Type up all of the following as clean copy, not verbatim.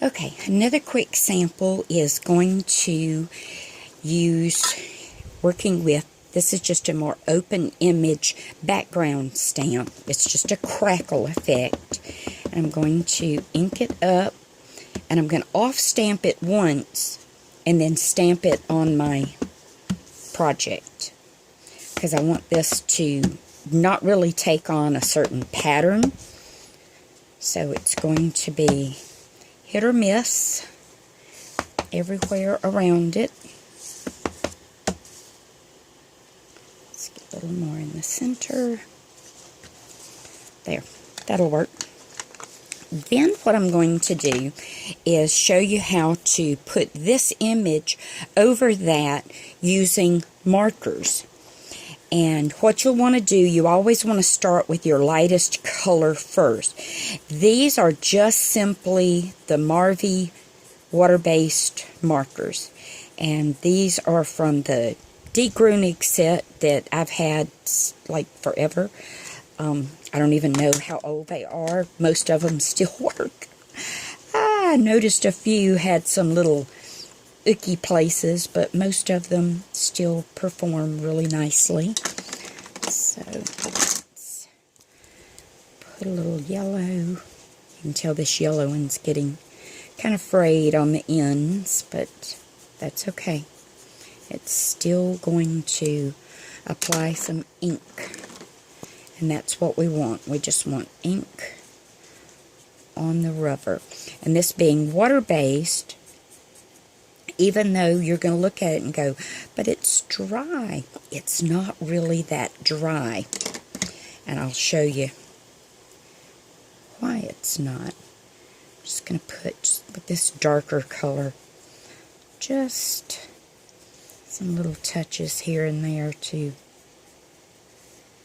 Okay, another quick sample is going to use working with, this is just a more open image background stamp. It's just a crackle effect. And I'm going to ink it up, and I'm going to off stamp it once and then stamp it on my project, because I want this to not really take on a certain pattern. So it's going to be hit or miss everywhere around it. Let's get a little more in the center. There, that'll work. Then what I'm going to do is show you how to put this image over that using markers. And what you'll want to do, you always want to start with your lightest color first. These are just simply the Marvy water-based markers. And these are from the Die Grunig set that I've had like forever. I don't even know how old they are. Most of them still work. I noticed a few had some little icky places, but most of them still perform really nicely. So let's put a little yellow. You can tell this yellow one's getting kind of frayed on the ends, but that's okay. It's still going to apply some ink. And that's what we want. We just want ink on the rubber. And this being water-based, even though you're going to look at it and go, but it's dry, it's not really that dry. And I'll show you why it's not. I'm just going to put, with this darker color, just some little touches here and there too,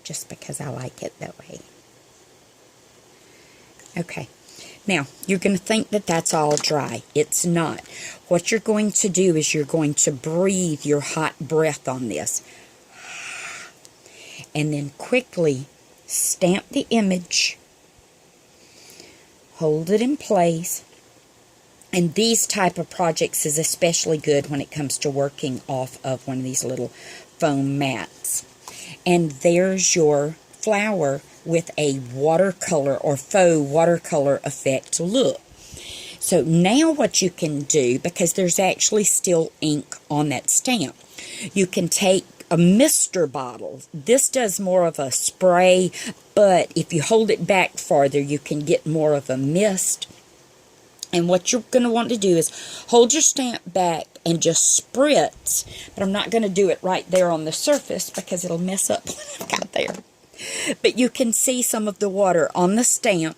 just because I like it that way. Okay, now you're going to think that that's all dry. It's not. What you're going to do is you're going to breathe your hot breath on this, and then quickly stamp the image, hold it in place. And these type of projects is especially good when it comes to working off of one of these little foam mats. And there's your flower with a watercolor or faux watercolor effect look. So now what you can do, because there's actually still ink on that stamp, you can take a mister bottle. This does more of a spray, but if you hold it back farther, you can get more of a mist. And what you're going to want to do is hold your stamp back and just spritz. But I'm not going to do it right there on the surface because it'll mess up what I've got there. But you can see some of the water on the stamp.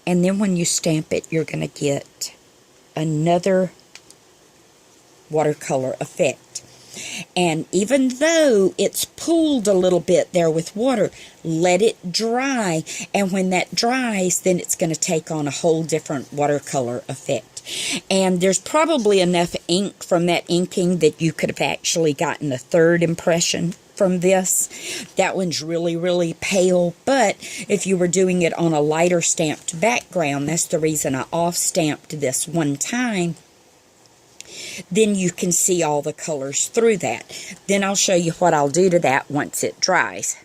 And then when you stamp it, you're going to get another watercolor effect. And even though it's pooled a little bit there with water, let it dry. And when that dries, then it's going to take on a whole different watercolor effect. And there's probably enough ink from that inking that you could have actually gotten a third impression from this. That one's really, really pale. But if you were doing it on a lighter stamped background, that's the reason I off-stamped this one time. Then you can see all the colors through that. Then I'll show you what I'll do to that once it dries.